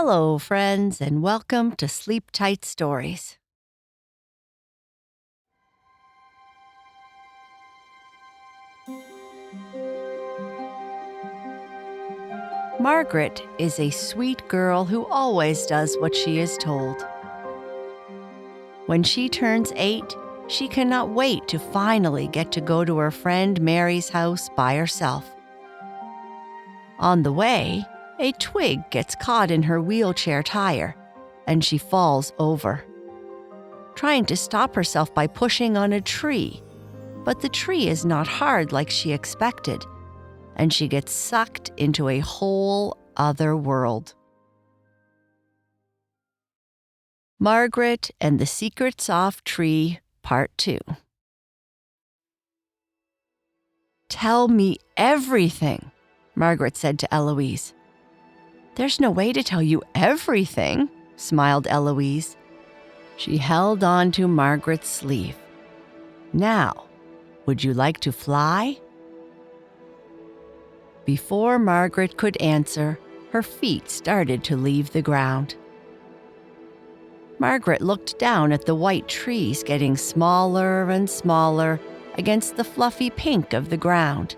Hello, friends, and welcome to Sleep Tight Stories. Margaret is a sweet girl who always does what she is told. When she turns 8, she cannot wait to finally get to go to her friend Mary's house by herself. On the way, a twig gets caught in her wheelchair tire, and she falls over, trying to stop herself by pushing on a tree. But the tree is not hard like she expected, and she gets sucked into a whole other world. Margaret and the Secret Soft Tree, Part 2. "Tell me everything," Margaret said to Eloise. "There's no way to tell you everything," smiled Eloise. She held on to Margaret's sleeve. "Now, would you like to fly?" Before Margaret could answer, her feet started to leave the ground. Margaret looked down at the white trees getting smaller and smaller against the fluffy pink of the ground,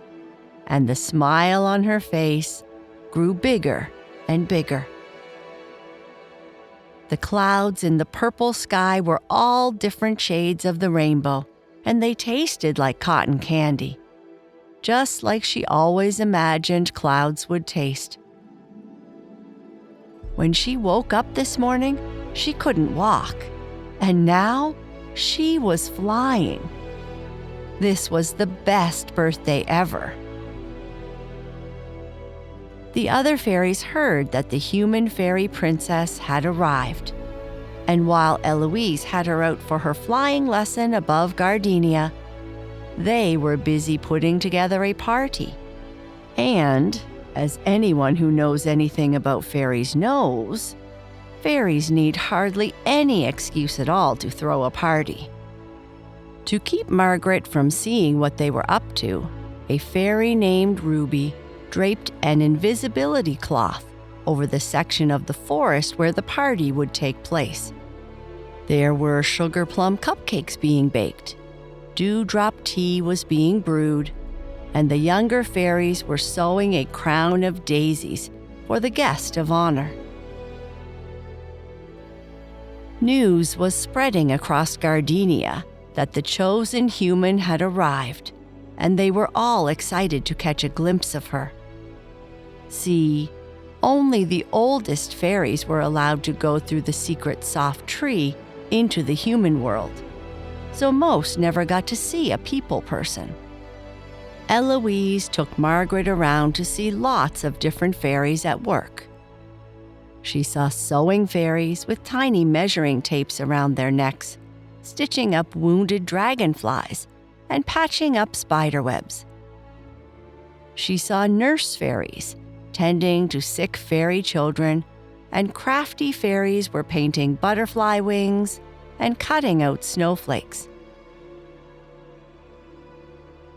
and the smile on her face grew bigger and bigger. The clouds in the purple sky were all different shades of the rainbow, and they tasted like cotton candy, just like she always imagined clouds would taste. When she woke up this morning, she couldn't walk, and now she was flying. This was the best birthday ever. The other fairies heard that the human fairy princess had arrived, and while Eloise had her out for her flying lesson above Gardenia, they were busy putting together a party. And, as anyone who knows anything about fairies knows, fairies need hardly any excuse at all to throw a party. To keep Margaret from seeing what they were up to, a fairy named Ruby draped an invisibility cloth over the section of the forest where the party would take place. There were sugar plum cupcakes being baked, dewdrop tea was being brewed, and the younger fairies were sewing a crown of daisies for the guest of honor. News was spreading across Gardenia that the chosen human had arrived, and they were all excited to catch a glimpse of her. See, only the oldest fairies were allowed to go through the secret soft tree into the human world, so most never got to see a people person. Eloise took Margaret around to see lots of different fairies at work. She saw sewing fairies with tiny measuring tapes around their necks, stitching up wounded dragonflies and patching up spider webs. She saw nurse fairies tending to sick fairy children, and crafty fairies were painting butterfly wings and cutting out snowflakes.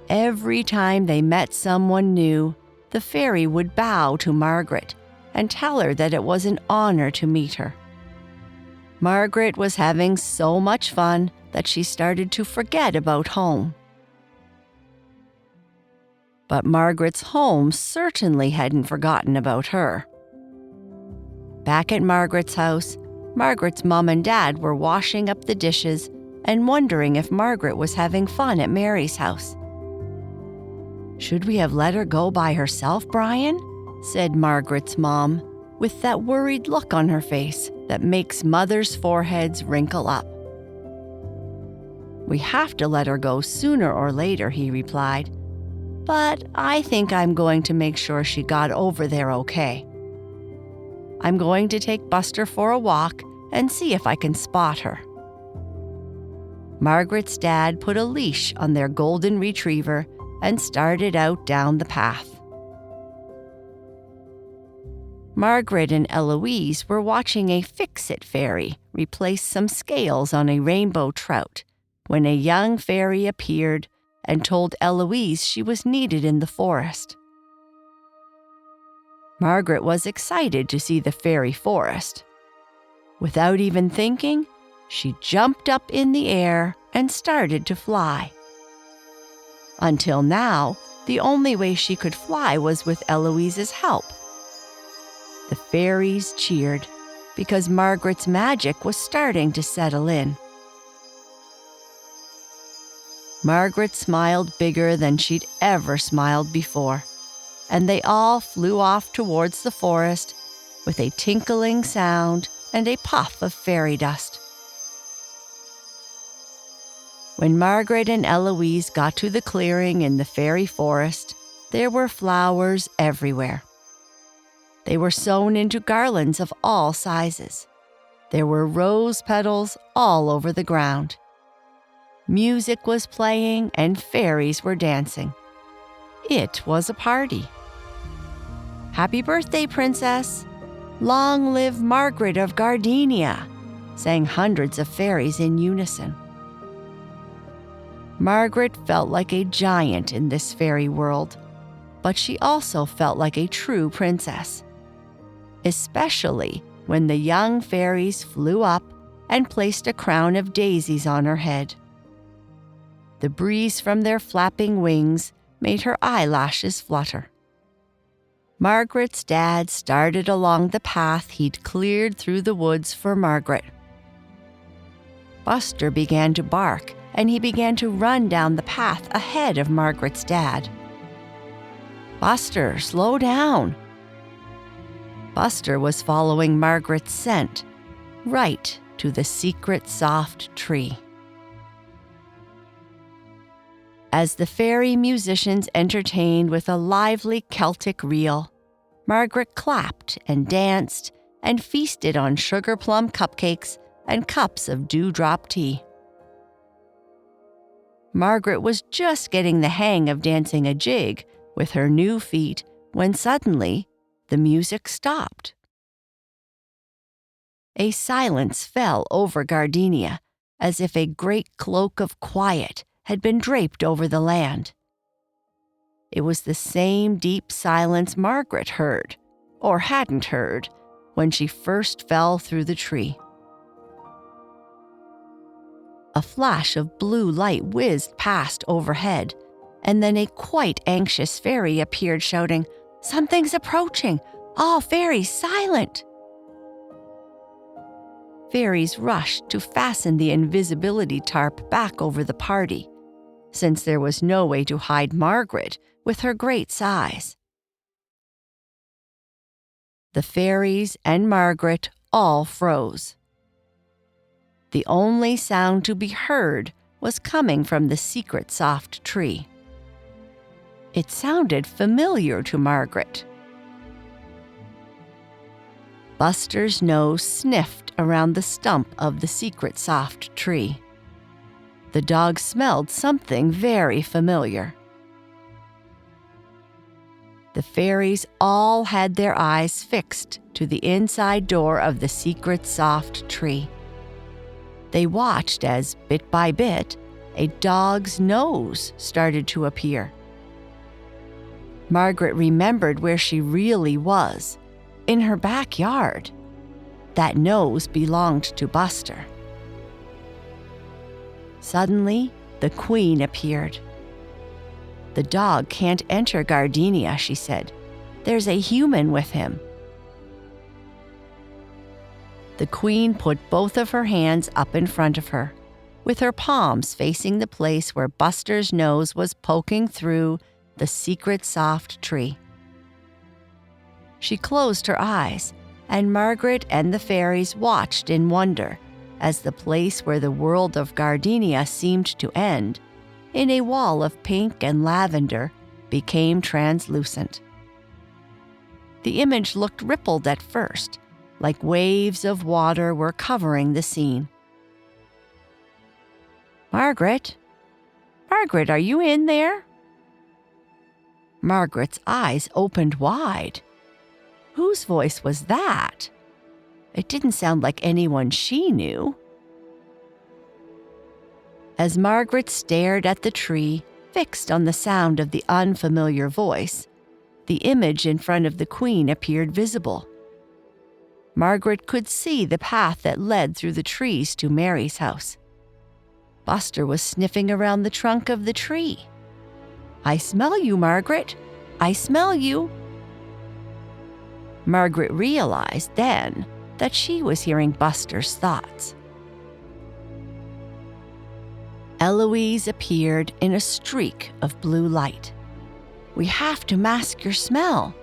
Every time they met someone new, the fairy would bow to Margaret and tell her that it was an honor to meet her. Margaret was having so much fun that she started to forget about home. But Margaret's home certainly hadn't forgotten about her. Back at Margaret's house, Margaret's mom and dad were washing up the dishes and wondering if Margaret was having fun at Mary's house. "Should we have let her go by herself, Brian?" said Margaret's mom, with that worried look on her face that makes mothers' foreheads wrinkle up. "We have to let her go sooner or later," he replied. "But I think I'm going to make sure she got over there okay. I'm going to take Buster for a walk and see if I can spot her." Margaret's dad put a leash on their golden retriever and started out down the path. Margaret and Eloise were watching a fix-it fairy replace some scales on a rainbow trout when a young fairy appeared and told Eloise she was needed in the forest. Margaret was excited to see the fairy forest. Without even thinking, she jumped up in the air and started to fly. Until now, the only way she could fly was with Eloise's help. The fairies cheered because Margaret's magic was starting to settle in. Margaret smiled bigger than she'd ever smiled before, and they all flew off towards the forest with a tinkling sound and a puff of fairy dust. When Margaret and Eloise got to the clearing in the fairy forest, there were flowers everywhere. They were sewn into garlands of all sizes. There were rose petals all over the ground. Music was playing and fairies were dancing. It was a party. "Happy birthday, Princess! Long live Margaret of Gardenia!" sang hundreds of fairies in unison. Margaret felt like a giant in this fairy world, but she also felt like a true princess, especially when the young fairies flew up and placed a crown of daisies on her head. The breeze from their flapping wings made her eyelashes flutter. Margaret's dad started along the path he'd cleared through the woods for Margaret. Buster began to bark, and he began to run down the path ahead of Margaret's dad. "Buster, slow down!" Buster was following Margaret's scent, right to the secret soft tree. As the fairy musicians entertained with a lively Celtic reel, Margaret clapped and danced and feasted on sugar plum cupcakes and cups of dewdrop tea. Margaret was just getting the hang of dancing a jig with her new feet when suddenly the music stopped. A silence fell over Gardenia, as if a great cloak of quiet had been draped over the land. It was the same deep silence Margaret heard, or hadn't heard, when she first fell through the tree. A flash of blue light whizzed past overhead, and then a quite anxious fairy appeared shouting, "Something's approaching! All fairies silent!" Fairies rushed to fasten the invisibility tarp back over the party, since there was no way to hide Margaret with her great size. The fairies and Margaret all froze. The only sound to be heard was coming from the secret soft tree. It sounded familiar to Margaret. Buster's nose sniffed around the stump of the secret soft tree. The dog smelled something very familiar. The fairies all had their eyes fixed to the inside door of the secret soft tree. They watched as, bit by bit, a dog's nose started to appear. Margaret remembered where she really was, in her backyard. That nose belonged to Buster. Suddenly, the Queen appeared. "The dog can't enter Gardenia," she said. "There's a human with him." The Queen put both of her hands up in front of her, with her palms facing the place where Buster's nose was poking through the secret soft tree. She closed her eyes, and Margaret and the fairies watched in wonder as the place where the world of Gardenia seemed to end, in a wall of pink and lavender, became translucent. The image looked rippled at first, like waves of water were covering the scene. "Margaret? Margaret, are you in there?" Margaret's eyes opened wide. Whose voice was that? It didn't sound like anyone she knew. As Margaret stared at the tree, fixed on the sound of the unfamiliar voice, The image in front of the Queen appeared visible. Margaret could see the path that led through the trees to Mary's house. Buster was sniffing around the trunk of the tree. "I smell you, Margaret. I smell you." Margaret realized then that she was hearing Buster's thoughts. Eloise appeared in a streak of blue light. "We have to mask your smell."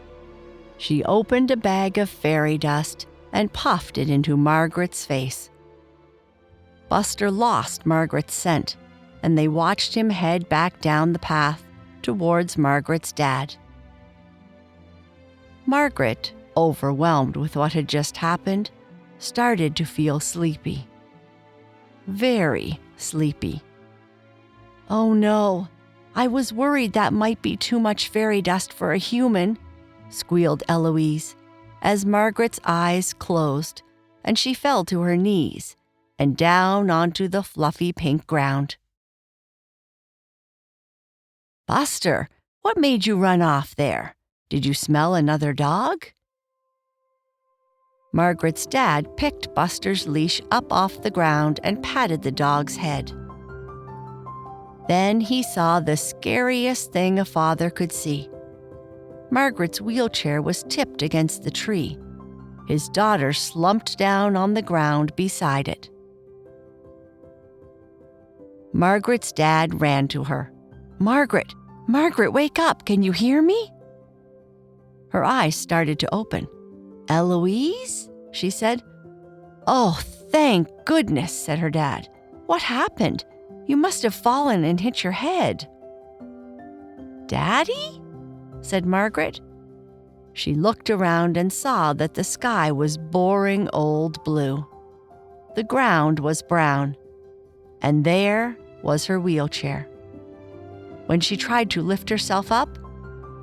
She opened a bag of fairy dust and puffed it into Margaret's face. Buster lost Margaret's scent, and they watched him head back down the path towards Margaret's dad. Margaret, overwhelmed with what had just happened, started to feel sleepy. Very sleepy. "Oh no, I was worried that might be too much fairy dust for a human," squealed Eloise, as Margaret's eyes closed and she fell to her knees and down onto the fluffy pink ground. "Buster, what made you run off there? Did you smell another dog?" Margaret's dad picked Buster's leash up off the ground and patted the dog's head. Then he saw the scariest thing a father could see. Margaret's wheelchair was tipped against the tree. His daughter slumped down on the ground beside it. Margaret's dad ran to her. "Margaret, Margaret, wake up! Can you hear me?" Her eyes started to open. "Eloise?" she said. "Oh, thank goodness," said her dad. "What happened? You must have fallen and hit your head." "Daddy?" said Margaret. She looked around and saw that the sky was boring old blue. The ground was brown, and there was her wheelchair. When she tried to lift herself up,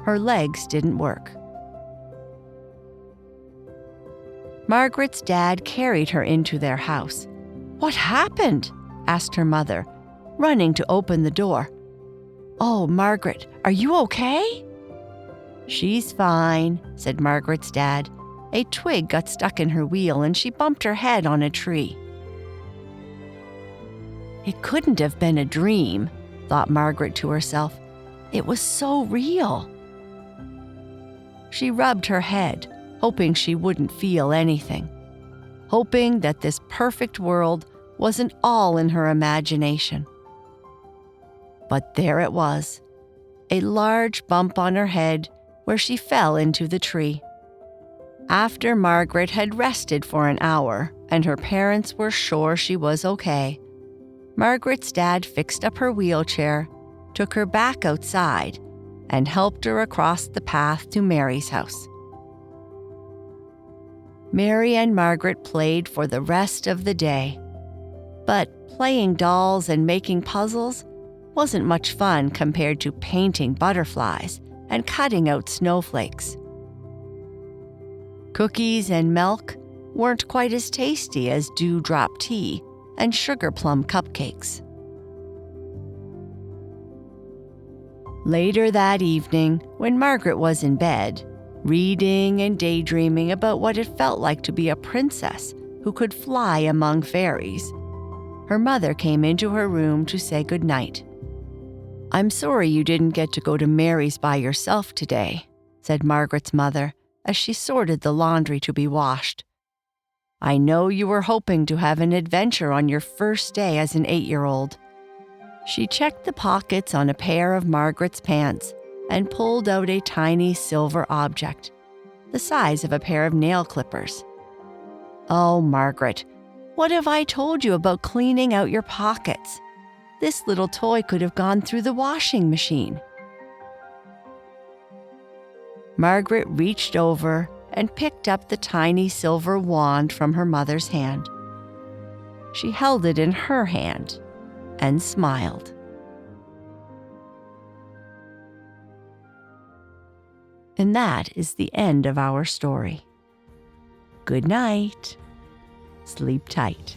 her legs didn't work. Margaret's dad carried her into their house. "What happened?" asked her mother, running to open the door. "Oh, Margaret, are you okay?" "She's fine," said Margaret's dad. "A twig got stuck in her wheel and she bumped her head on a tree." It couldn't have been a dream, thought Margaret to herself. It was so real. She rubbed her head, hoping she wouldn't feel anything, hoping that this perfect world wasn't all in her imagination. But there it was, a large bump on her head where she fell into the tree. After Margaret had rested for an hour and her parents were sure she was okay, Margaret's dad fixed up her wheelchair, took her back outside, and helped her across the path to Mary's house. Mary and Margaret played for the rest of the day. But playing dolls and making puzzles wasn't much fun compared to painting butterflies and cutting out snowflakes. Cookies and milk weren't quite as tasty as dewdrop tea and sugar plum cupcakes. Later that evening, when Margaret was in bed, reading and daydreaming about what it felt like to be a princess who could fly among fairies, her mother came into her room to say goodnight. "I'm sorry you didn't get to go to Mary's by yourself today," said Margaret's mother as she sorted the laundry to be washed. "I know you were hoping to have an adventure on your first day as an 8-year-old. She checked the pockets on a pair of Margaret's pants and pulled out a tiny silver object, the size of a pair of nail clippers. "Oh, Margaret, what have I told you about cleaning out your pockets? This little toy could have gone through the washing machine." Margaret reached over and picked up the tiny silver wand from her mother's hand. She held it in her hand and smiled. And that is the end of our story. Good night. Sleep tight.